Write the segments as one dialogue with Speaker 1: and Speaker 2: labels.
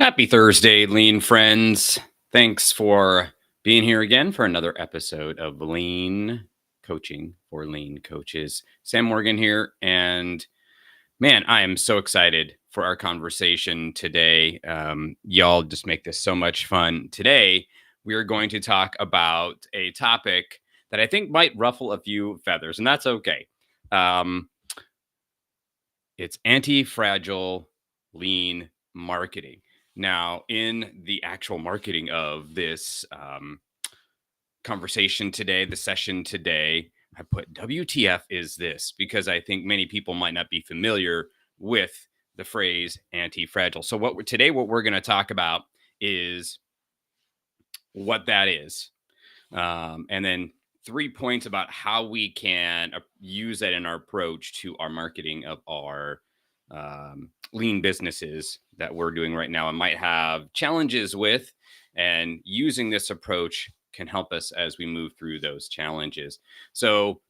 Speaker 1: Happy Thursday, lean friends. Thanks for being here again for another episode of Lean Coaching for Lean Coaches. Sam Morgan here. And man, I am so excited for our conversation today. Y'all just make this so much fun. Today, we are going to talk about a topic that I think might ruffle a few feathers, and that's okay. Um, it's anti-fragile lean marketing. Now, in the actual marketing of this conversation today, the session today, I put WTF is this because I think many people might not be familiar with the phrase anti-fragile. So what we're going to talk about is what that is, and then 3 points about how we can use that in our approach to our marketing of our lean businesses that we're doing right now and might have challenges with. And using this approach can help us as we move through those challenges. So,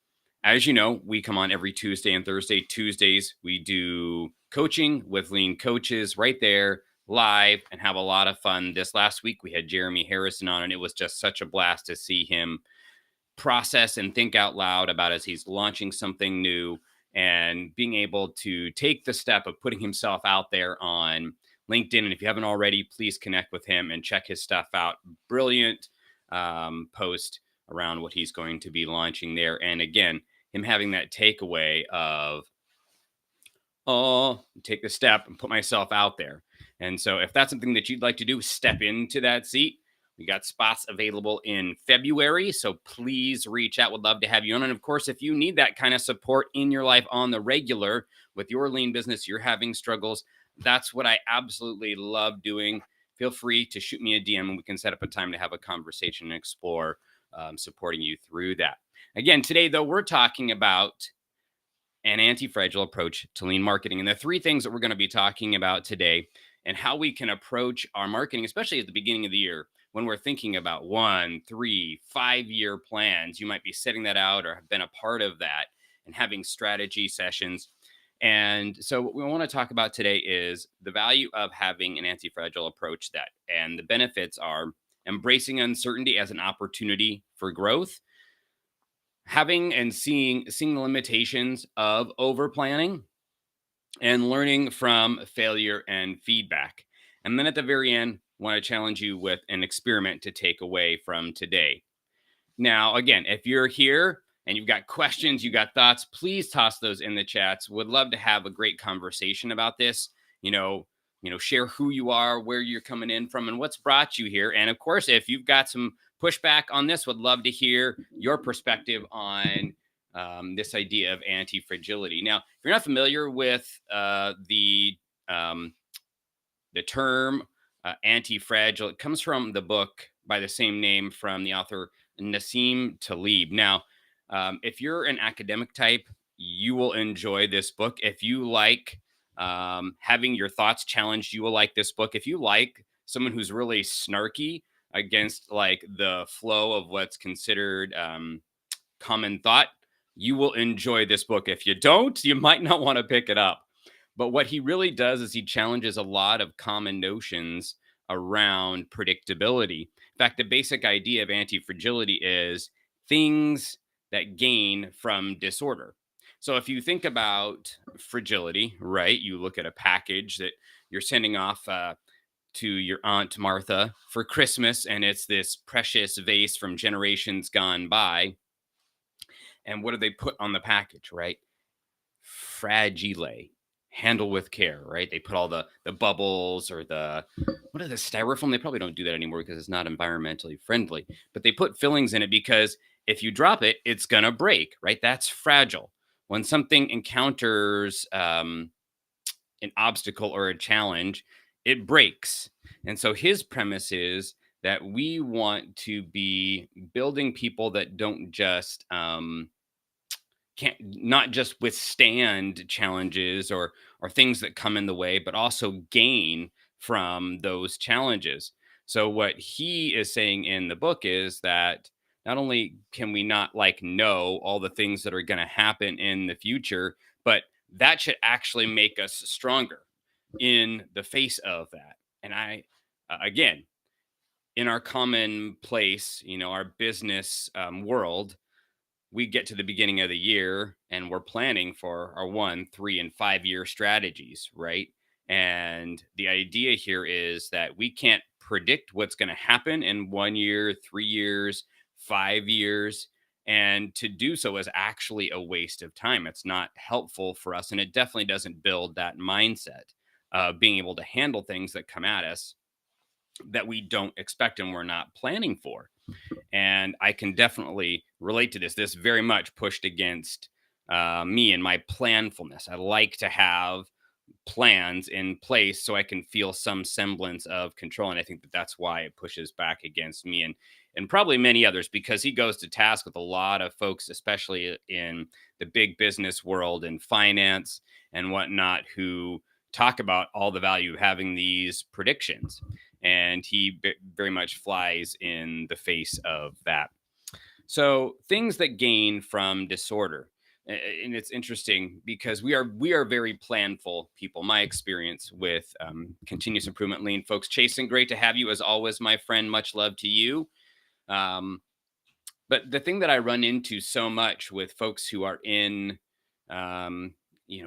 Speaker 1: as you know, we come on every Tuesday and Thursday. Tuesdays, we do coaching with lean coaches right there live and have a lot of fun. This last week, we had Jeremy Harrison on, and it was just such a blast to see him process and think out loud about as he's launching something new and being able to take the step of putting himself out there on LinkedIn. And if you haven't already, please connect with him and check his stuff out. Brilliant post around what he's going to be launching there. And again, him having that takeaway of, take the step and put myself out there. And so if that's something that you'd like to do, step into that seat. We got spots available in February, so please reach out. Would love to have you on. And of course, if you need that kind of support in your life on the regular with your lean business, you're having struggles, that's what I absolutely love doing. Feel free to shoot me a DM and we can set up a time to have a conversation and explore supporting you through that. Again, today, though, we're talking about an anti-fragile approach to lean marketing. And the three things that we're going to be talking about today and how we can approach our marketing, especially at the beginning of the year, when we're thinking about 1, 3, 5-year plans. You might be setting that out or have been a part of that and having strategy sessions. And so what we want to talk about today is the value of having an anti-fragile approach that, and the benefits are embracing uncertainty as an opportunity for growth, having and seeing the limitations of over planning, and learning from failure and feedback. And then at the very end, I want to challenge you with an experiment to take away from today. Now, again, if you're here and you've got questions, you got thoughts, please toss those in the chats. Would love to have a great conversation about this. Share who you are, where you're coming in from, and what's brought you here. And of course, if you've got some pushback on this, would love to hear your perspective on this idea of anti-fragility. Now, if you're not familiar with the term anti-fragile, it comes from the book by the same name from the author Nassim Taleb. Now, if you're an academic type, you will enjoy this book. If you like having your thoughts challenged, you will like this book. If you like someone who's really snarky against like the flow of what's considered common thought, you will enjoy this book. If you don't, you might not want to pick it up. But what he really does is he challenges a lot of common notions around predictability. In fact, the basic idea of anti-fragility is things that gain from disorder. So if you think about fragility, right, you look at a package that you're sending off to your Aunt Martha for Christmas, and it's this precious vase from generations gone by. And what do they put on the package, right? Fragile, handle with care, right? They put all the bubbles or what are the styrofoam? They probably don't do that anymore because it's not environmentally friendly, but they put fillings in it because if you drop it, it's going to break, right? That's fragile. When something encounters an obstacle or a challenge, it breaks. And so his premise is that we want to be building people that don't just can't not just withstand challenges or things that come in the way, but also gain from those challenges. So what he is saying in the book is that not only can we not like know all the things that are going to happen in the future, but that should actually make us stronger in the face of that. And again, in our commonplace, our business world, we get to the beginning of the year and we're planning for our 1, 3, and 5 year strategies, right? And the idea here is that we can't predict what's going to happen in 1 year, 3 years, 5 years. And to do so is actually a waste of time. It's not helpful for us. And it definitely doesn't build that mindset of being able to handle things that come at us that we don't expect and we're not planning for. And I can definitely relate to this. This very much pushed against me and my planfulness. I like to have plans in place so I can feel some semblance of control. And I think that that's why it pushes back against me and probably many others, because he goes to task with a lot of folks, especially in the big business world and finance and whatnot, who talk about all the value of having these predictions. And he very much flies in the face of that. So things that gain from disorder. And it's interesting because we are very planful people. My experience with continuous improvement, lean folks. Chasen, great to have you as always, my friend. Much love to you. Um, but the thing that I run into so much with folks who are in,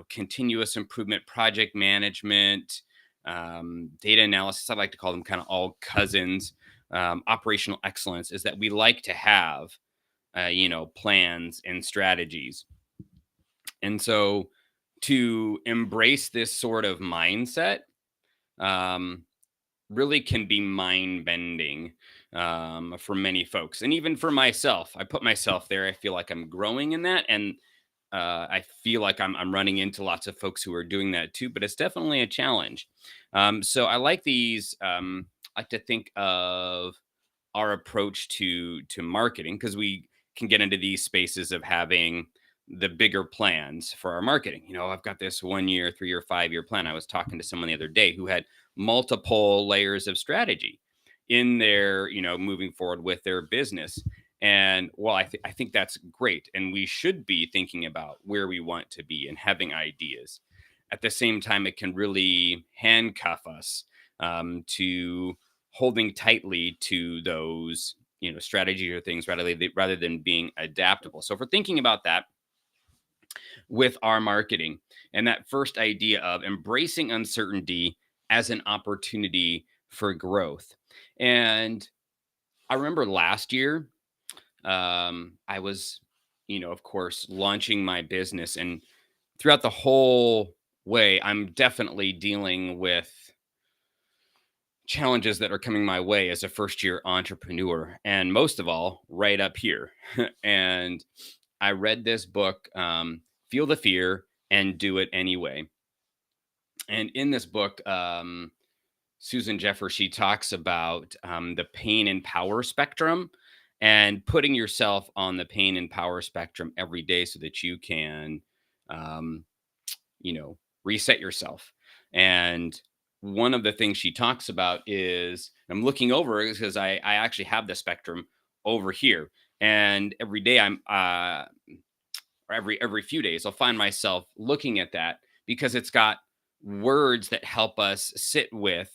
Speaker 1: continuous improvement, project management, data analysis, I like to call them kind of all cousins, operational excellence, is that we like to have, plans and strategies. And so to embrace this sort of mindset, um, really can be mind bending for many folks. And even for myself, I put myself there. I feel like I'm growing in that. And I feel like I'm running into lots of folks who are doing that too, but it's definitely a challenge. So I like these, I like to think of our approach to marketing, because we can get into these spaces of having the bigger plans for our marketing. I've got this 1 year, 3 year, 5 year plan. I was talking to someone the other day who had multiple layers of strategy in their, moving forward with their business. And while I think that's great, and we should be thinking about where we want to be and having ideas, at the same time, it can really handcuff us to holding tightly to those, strategies or things, rather than being adaptable. So if we're thinking about that with our marketing, and that first idea of embracing uncertainty as an opportunity for growth. And I remember last year, I was, of course, launching my business. And throughout the whole way, I'm definitely dealing with challenges that are coming my way as a first year entrepreneur. And most of all, right up here. And I read this book, Feel the Fear and Do It Anyway. And in this book, Susan Jeffers, she talks about the pain and power spectrum, and putting yourself on the pain and power spectrum every day so that you can, um, reset yourself. And one of the things she talks about is, I'm looking over it because I actually have the spectrum over here. And every day or every few days, I'll find myself looking at that, because it's got words that help us sit with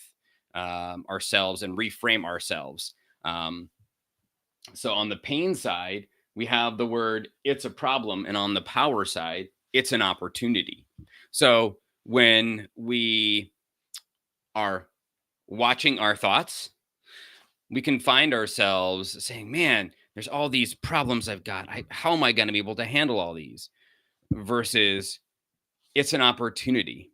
Speaker 1: ourselves and reframe ourselves. Um, so on the pain side, we have the word "it's a problem," and on the power side, it's an opportunity. So when we are watching our thoughts, we can find ourselves saying, "Man, there's all these problems I've got. How am I going to be able to handle all these?" Versus, it's an opportunity.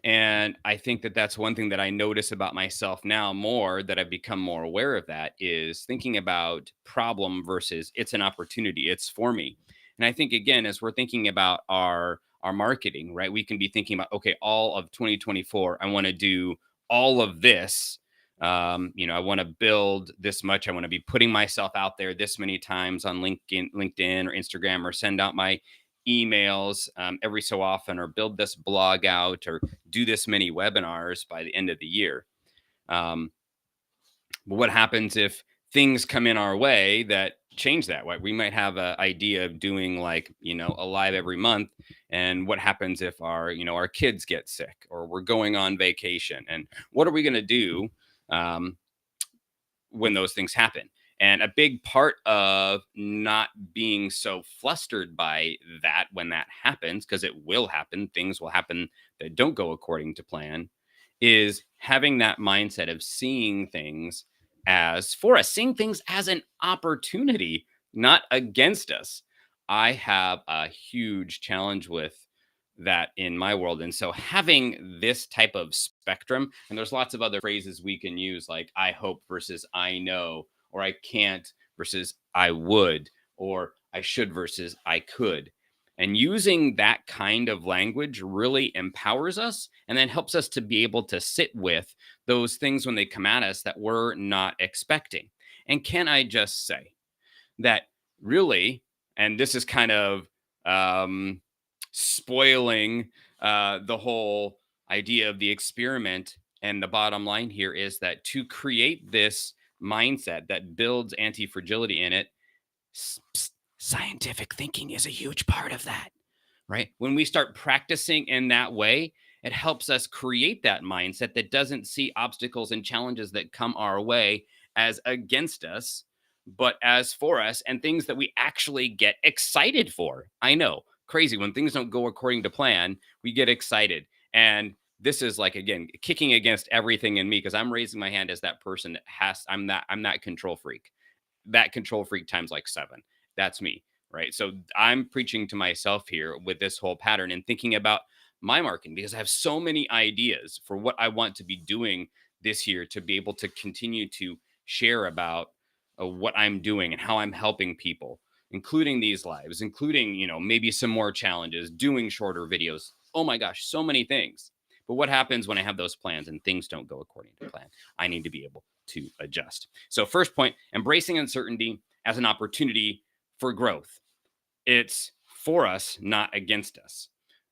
Speaker 1: And I think that that's one thing that I notice about myself now, more that I've become more aware of, that is thinking about problem versus it's an opportunity. It's for me. And I think, again, as we're thinking about our marketing, right, we can be thinking about, okay, all of 2024, I want to do all of this. I want to build this much. I want to be putting myself out there this many times on LinkedIn or Instagram, or send out my emails every so often, or build this blog out, or do this many webinars by the end of the year. But what happens if things come in our way that change that. What we might have an idea of doing, like, a live every month. And what happens if our kids get sick, or we're going on vacation, and what are we going to do um, when those things happen? And a big part of not being so flustered by that when that happens, because it will happen, things will happen that don't go according to plan, is having that mindset of seeing things as for us, seeing things as an opportunity, not against us. I have a huge challenge with that in my world. And so having this type of spectrum, and there's lots of other phrases we can use, like I hope versus I know, or I can't versus I would, or I should versus I could. And using that kind of language really empowers us, and then helps us to be able to sit with those things when they come at us that we're not expecting. And can I just say that, really, and this is kind of um, spoiling the whole idea of the experiment. And the bottom line here is that to create this mindset that builds anti fragility in it, scientific thinking is a huge part of that, right? When we start practicing in that way, it helps us create that mindset that doesn't see obstacles and challenges that come our way as against us, but as for us, and things that we actually get excited for. I know, crazy. When things don't go according to plan, we get excited. And this is, like, again, kicking against everything in me, because I'm raising my hand as that person that I'm that control freak. That control freak times like seven. That's me, right? So I'm preaching to myself here with this whole pattern and thinking about my marketing, because I have so many ideas for what I want to be doing this year to be able to continue to share about what I'm doing and how I'm helping people, including these lives, including, maybe some more challenges, doing shorter videos. Oh my gosh, so many things. But what happens when I have those plans and things don't go according to plan? I need to be able to adjust. So, first point, embracing uncertainty as an opportunity for growth. It's for us, not against us,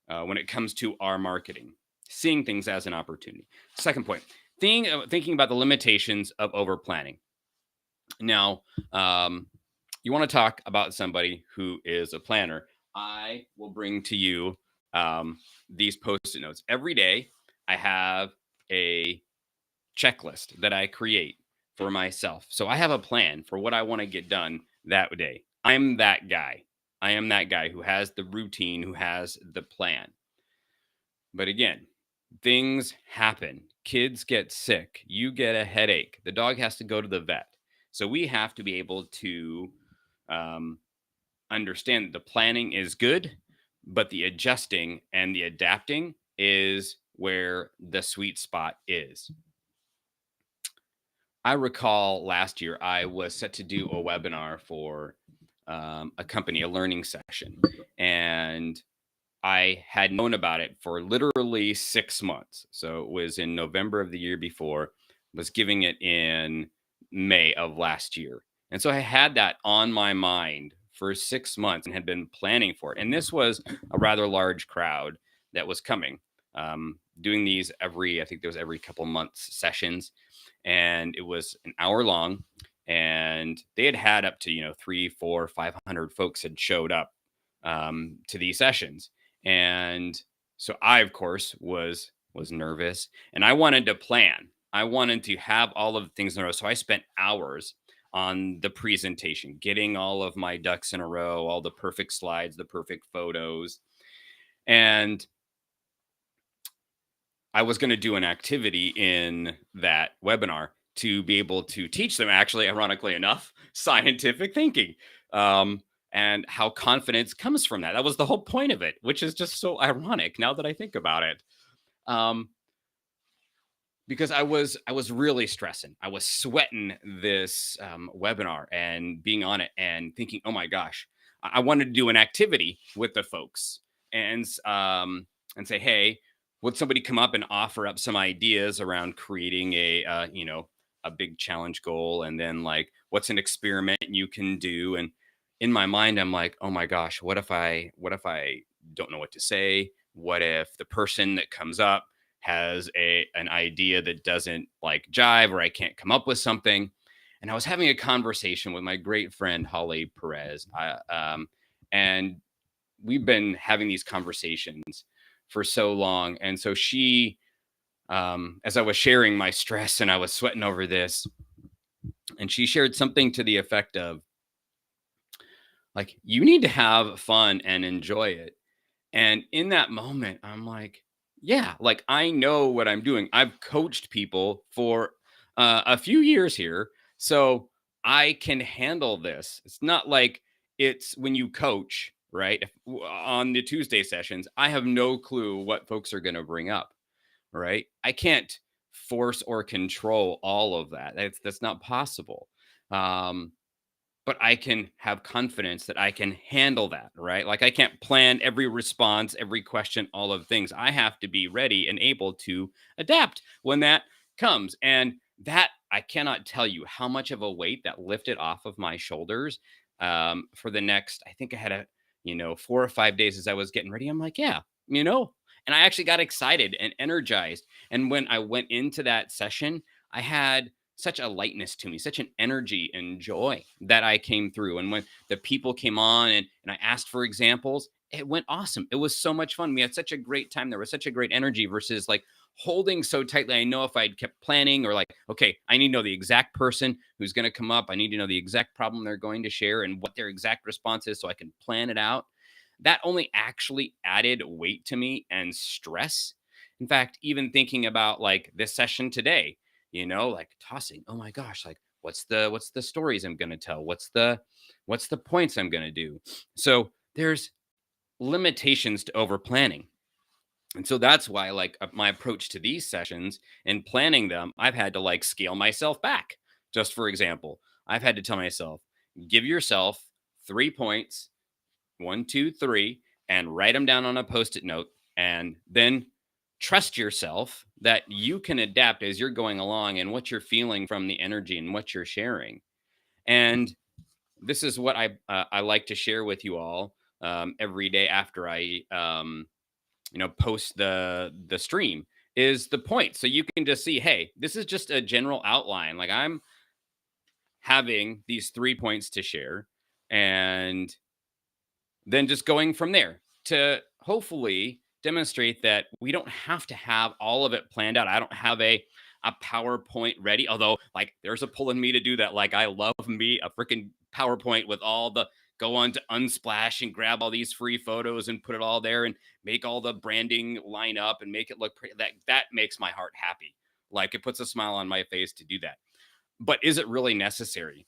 Speaker 1: when it comes to our marketing, seeing things as an opportunity. Second point, thinking about the limitations of over planning. Now, you want to talk about somebody who is a planner. I will bring to you these post-it notes. Every day, I have a checklist that I create for myself. So I have a plan for what I want to get done that day. I'm that guy. I am that guy who has the routine, who has the plan. But again, things happen. Kids get sick. You get a headache. The dog has to go to the vet. So we have to be able to um, understand that the planning is good, but the adjusting and the adapting is where the sweet spot is. I recall last year I was set to do a webinar for a company, a learning session, and I had known about it for literally 6 months. So it was in November of the year before, was giving it in May of last year. And so I had that on my mind for 6 months and had been planning for it. And this was a rather large crowd that was coming, doing these I think there was every couple months sessions. And it was an hour long. And they had up to, three, four, 500 folks had showed up to these sessions. And so I, of course, was nervous, and I wanted to plan. I wanted to have all of the things in a row. So I spent hours on the presentation, getting all of my ducks in a row, all the perfect slides, the perfect photos. And I was going to do an activity in that webinar to be able to teach them, actually, ironically enough, scientific thinking. And how confidence comes from that. That was the whole point of it, which is just so ironic now that I think about it. Um, because I was really stressing. I was sweating this webinar and being on it and thinking, oh my gosh, I wanted to do an activity with the folks and say, hey, would somebody come up and offer up some ideas around creating a big challenge goal, and then, like, what's an experiment you can do? And in my mind, I'm like, oh my gosh, what if I don't know what to say? What if the person that comes up has an idea that doesn't, like, jive, or I can't come up with something? And I was having a conversation with my great friend Holly Perez, and we've been having these conversations for so long. And so she, as I was sharing my stress and I was sweating over this, and she shared something to the effect of, like, you need to have fun and enjoy it. And in that moment, I'm like, yeah, like I know what I'm doing. I've coached people for a few years here. So I can handle this. It's not like it's when you coach, right? On the Tuesday sessions, I have no clue what folks are going to bring up, right? I can't force or control all of that. That's not possible. Um, but I can have confidence that I can handle that, right? Like I can't plan every response, every question, all of things. I have to be ready and able to adapt when that comes. And that I cannot tell you how much of a weight that lifted off of my shoulders for the next, I think I had 4 or 5 days as I was getting ready. I'm like, yeah, and I actually got excited and energized. And when I went into that session, I had such a lightness to me, such an energy and joy that I came through. And when the people came on and I asked for examples, it went awesome. It was so much fun. We had such a great time. There was such a great energy versus like holding so tightly. I know if I'd kept planning or like, okay, I need to know the exact person who's going to come up. I need to know the exact problem they're going to share and what their exact response is so I can plan it out. That only actually added weight to me and stress. In fact, even thinking about like this session today, like tossing, oh my gosh, like what's the stories I'm going to tell? What's the points I'm going to do? So there's limitations to over planning. And so that's why like my approach to these sessions and planning them, I've had to like scale myself back. Just for example, I've had to tell myself, give yourself 3 points, 1, 2, 3, and write them down on a post-it note, and then trust yourself that you can adapt as you're going along and what you're feeling from the energy and what you're sharing. And this is what I like to share with you all every day after I post the stream is the point, so you can just see, hey, this is just a general outline. Like I'm having these 3 points to share, and then just going from there to hopefully demonstrate that we don't have to have all of it planned out. I don't have a PowerPoint ready, although like there's a pull in me to do that. Like I love me a freaking PowerPoint with all the go on to Unsplash and grab all these free photos and put it all there and make all the branding line up and make it look pretty. That makes my heart happy. Like it puts a smile on my face to do that. But is it really necessary?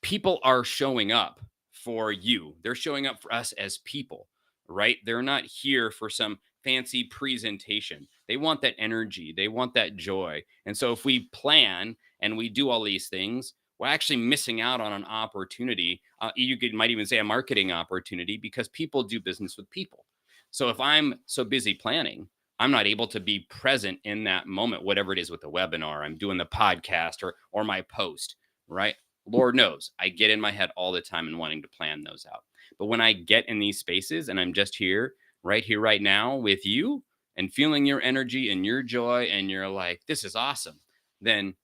Speaker 1: People are showing up for you. They're showing up for us as people, right? They're not here for some fancy presentation. They want that energy, they want that joy. And so if we plan and we do all these things, we're actually missing out on an opportunity. Might even say a marketing opportunity because people do business with people. So if I'm so busy planning, I'm not able to be present in that moment, whatever it is with the webinar, I'm doing the podcast or my post, right? Lord knows I get in my head all the time and wanting to plan those out. But when I get in these spaces and I'm just here, right now with you and feeling your energy and your joy, and you're like, this is awesome, then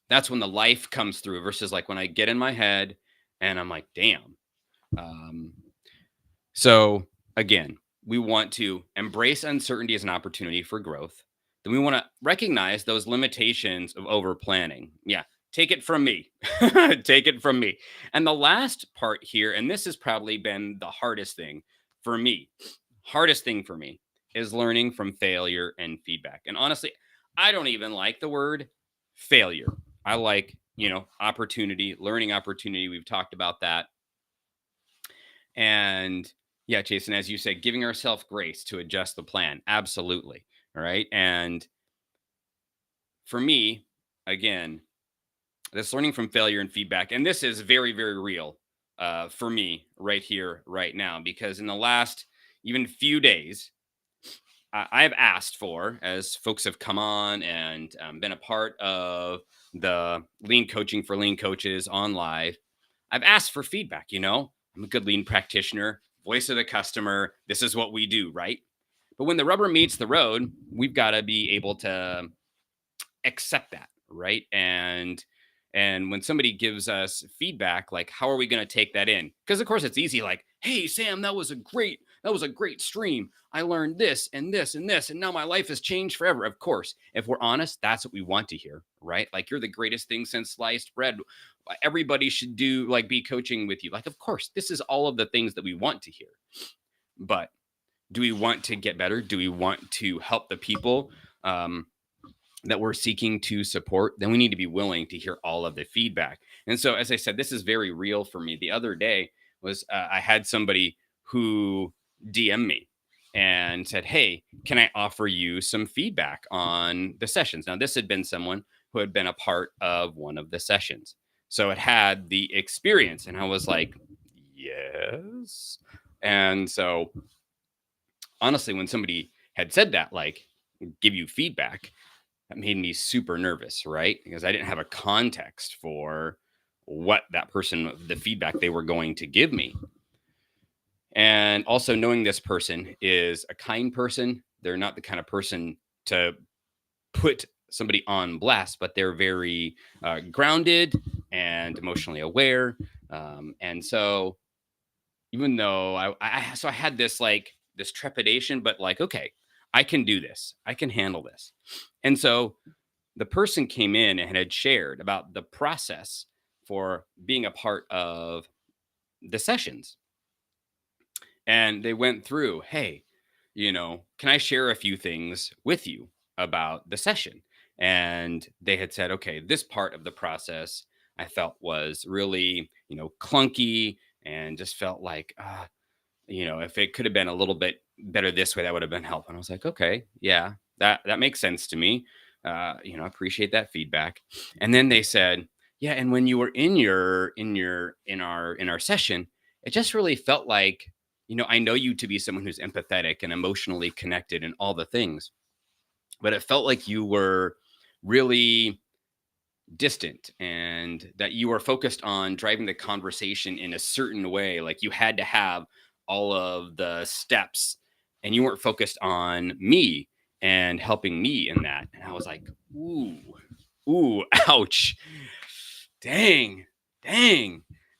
Speaker 1: that's when the life comes through versus like when I get in my head and I'm like, damn. Um, so again, we want to embrace uncertainty as an opportunity for growth. Then we want to recognize those limitations of over planning. Yeah, take it from me. Take it from me. And the last part here, and this has probably been the hardest thing for me is learning from failure and feedback. And honestly, I don't even like the word failure. I like, opportunity, learning opportunity. We've talked about that. And yeah, Jason, as you said, giving ourselves grace to adjust the plan. Absolutely. All right. And for me, again, this learning from failure and feedback, and this is very, very real for me right here, right now, because in the last even few days, I've asked for, as folks have come on and been a part of the lean coaching for lean coaches on live, I've asked for feedback. I'm a good lean practitioner, voice of the customer. This is what we do, right? But when the rubber meets the road, we've got to be able to accept that, right? And And when somebody gives us feedback, like, how are we going to take that in? Because of course it's easy, like, hey Sam, that was a great stream. I learned this and this and this, and now my life has changed forever. Of course, if we're honest, that's what we want to hear, right? Like, you're the greatest thing since sliced bread. Everybody should do, like, be coaching with you. Like, of course, this is all of the things that we want to hear. But do we want to get better? Do we want to help the people that we're seeking to support? Then we need to be willing to hear all of the feedback. And so, as I said, this is very real for me. The other day was I had somebody who DM me and said, hey, can I offer you some feedback on the sessions? Now, this had been someone who had been a part of one of the sessions. So it had the experience. And I was like, yes. And so, honestly, when somebody had said that, like, give you feedback, that made me super nervous, right? Because I didn't have a context for what that person, the feedback they were going to give me. And also knowing this person is a kind person. They're not the kind of person to put somebody on blast, but they're very grounded and emotionally aware. And so, even though I had this, like, this trepidation, but like, okay, I can do this. I can handle this. And so the person came in and had shared about the process for being a part of the sessions. And they went through, hey, can I share a few things with you about the session? And they had said, okay, this part of the process I felt was really, clunky, and just felt like, if it could have been a little bit better this way, that would have been helpful. And I was like, okay, yeah, that makes sense to me. I appreciate that feedback. And then they said, yeah, and when you were in our session, it just really felt like, I know you to be someone who's empathetic and emotionally connected and all the things, but it felt like you were really distant, and that you were focused on driving the conversation in a certain way. Like, you had to have all of the steps, and you weren't focused on me and helping me in that. And I was like, ooh, ouch, dang.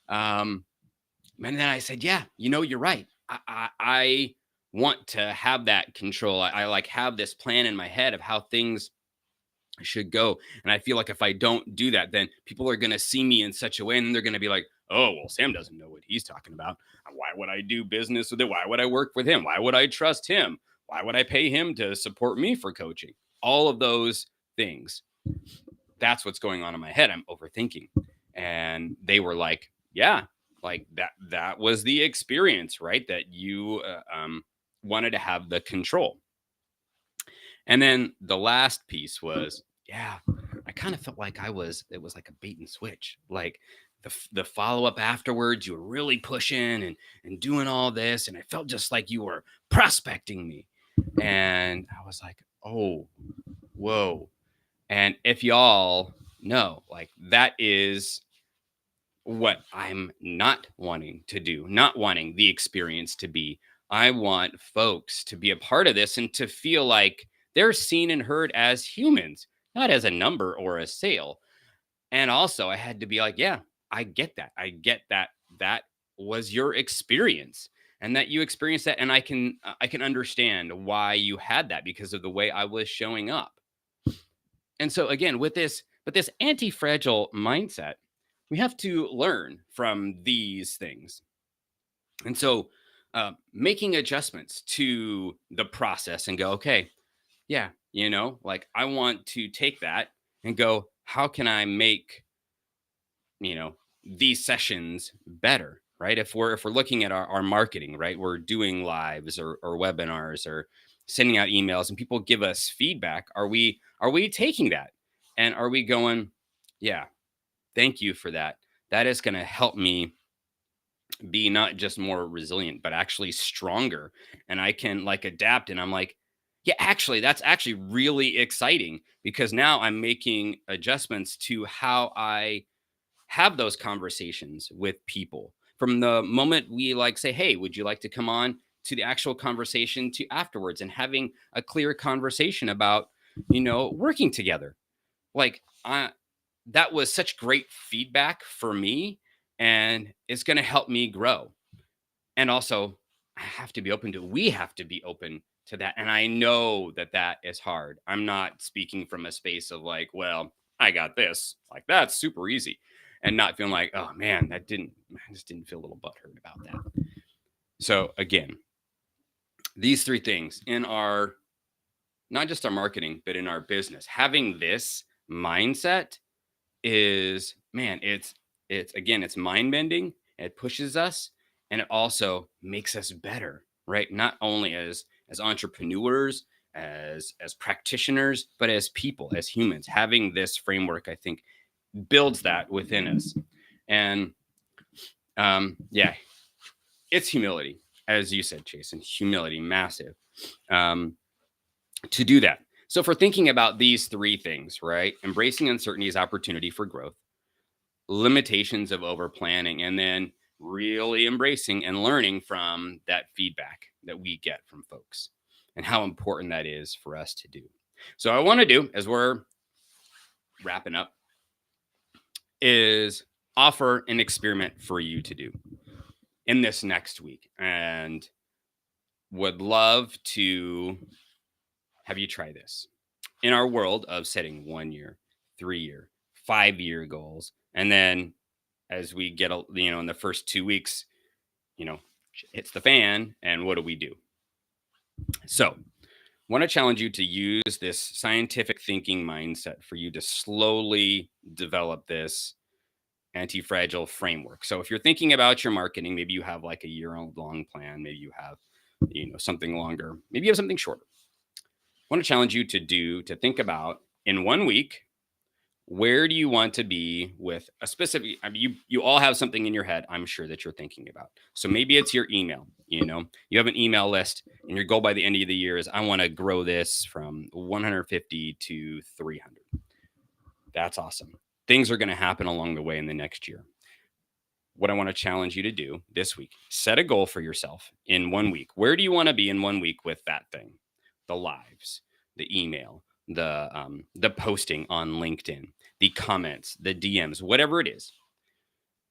Speaker 1: Um, and then I said, yeah, you're right. I want to have that control. I like have this plan in my head of how things should go. And I feel like if I don't do that, then people are going to see me in such a way, and they're going to be like, oh, well, Sam doesn't know what he's talking about. Why would I do business with it? Why would I work with him? Why would I trust him? Why would I pay him to support me for coaching? All of those things. That's what's going on in my head. I'm overthinking. And they were like, yeah, like that was the experience, right? That you wanted to have the control. And then the last piece was, yeah, I kind of felt like it was like a bait and switch. Like, the follow up afterwards, you were really pushing and doing all this. And I felt just like you were prospecting me. And I was like, oh, whoa. And if y'all know, like, that is what I'm not wanting to do, not wanting the experience to be. I want folks to be a part of this and to feel like they're seen and heard as humans, not as a number or a sale. And also, I had to be like, yeah, I get that. I get that that was your experience, and that you experienced that, and I can understand why you had that because of the way I was showing up. And so, again, with this anti-fragile mindset, we have to learn from these things. And so, making adjustments to the process and go, okay, yeah, like, I want to take that and go, how can I make, you know, these sessions better? Right. If we're looking at our marketing, right, we're doing lives or webinars or sending out emails, and people give us feedback. Are we taking that? And are we going, yeah, thank you for that. That is going to help me be not just more resilient, but actually stronger. And I can, like, adapt. And I'm like, yeah, actually, that's actually really exciting, because now I'm making adjustments to how I have those conversations with people. From the moment we, like, say, hey, would you like to come on, to the actual conversation, to afterwards, and having a clear conversation about, working together. Like, that was such great feedback for me, and it's going to help me grow. And also, I have to be open to, we have to be open to that. And I know that that is hard. I'm not speaking from a space of like, well, I got this, like that's super easy, and not feeling like, oh man, I just didn't feel a little butthurt about that. So again, these three things in our, not just our marketing, but in our business, having this mindset is, man, it's again, it's mind bending. It pushes us, and it also makes us better, right? Not only as entrepreneurs, as practitioners, but as people, as humans. Having this framework, I think, builds that within us. And yeah, it's humility, as you said, Jason. Humility, massive. Um, to do that. So, for thinking about these three things, right? Embracing uncertainty as opportunity for growth, limitations of over planning, and then really embracing and learning from that feedback that we get from folks and how important that is for us to do. So, I want to do, as we're wrapping up, is offer an experiment for you to do in this next week, and would love to have you try this. In our world of setting 1 year, 3 year, 5 year goals, and then as we get, in the first 2 weeks, hits the fan, and what do? So, want to challenge you to use this scientific thinking mindset for you to slowly develop this anti-fragile framework. So, if you're thinking about your marketing, maybe you have like a year-long plan, maybe you have, something longer, maybe you have something shorter. I want to challenge you to think about in 1 week, where do you want to be with a specific, I mean, you all have something in your head, I'm sure, that you're thinking about. So maybe it's your email. You have an email list, and your goal by the end of the year is, I want to grow this from 150 to 300. That's awesome. Things are going to happen along the way in the next year. What I want to challenge you to do this week, set a goal for yourself in 1 week. Where do you want to be in 1 week with that thing? The lives, the email, the posting on LinkedIn, the comments, the DMs, whatever it is.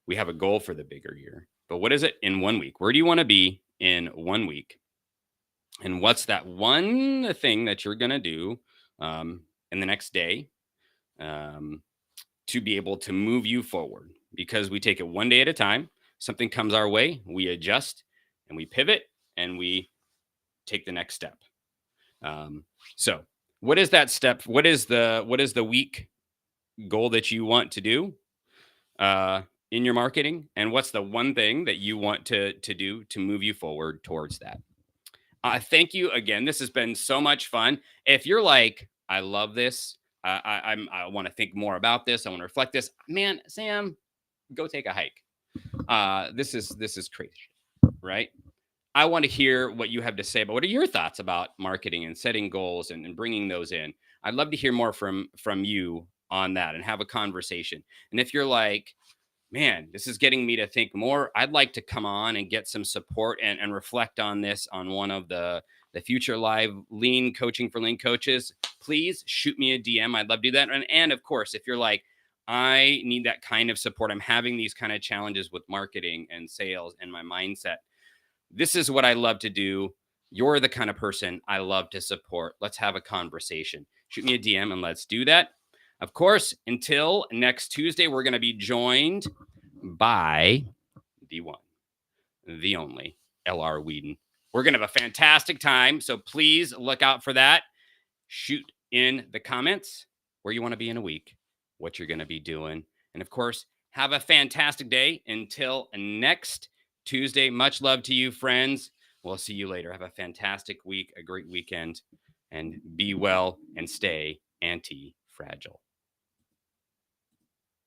Speaker 1: We have a goal for the bigger year, but what is it in 1 week? Where do you want to be in 1 week? And what's that one thing that you're going to do in the next day to be able to move you forward? Because we take it one day at a time. Something comes our way, we adjust and we pivot and we take the next step. So what is that step? What is the week goal that you want to do in your marketing? And what's the one thing that you want to do to move you forward towards that? Thank you again. This has been so much fun. If you're like, I love this, I want to think more about this, I want to reflect this, man, Sam, go take a hike. This is crazy, right? I want to hear what you have to say. But what are your thoughts about marketing and setting goals and bringing those in? I'd love to hear more from you on that and have a conversation. And if you're like, man, this is getting me to think more, I'd like to come on and get some support and reflect on this on one of the future live lean coaching for lean coaches, please shoot me a DM. I'd love to do that. And of course, if you're like, I need that kind of support, I'm having these kind of challenges with marketing and sales and my mindset, this is what I love to do. You're the kind of person I love to support. Let's have a conversation. Shoot me a DM and let's do that. Of course, until next Tuesday, we're going to be joined by the one, the only LR Whedon. We're going to have a fantastic time. So please look out for that. Shoot in the comments where you want to be in a week, what you're going to be doing. And of course, have a fantastic day until next Tuesday. Much love to you, friends. We'll see you later. Have a fantastic week, a great weekend, and be well and stay anti-fragile.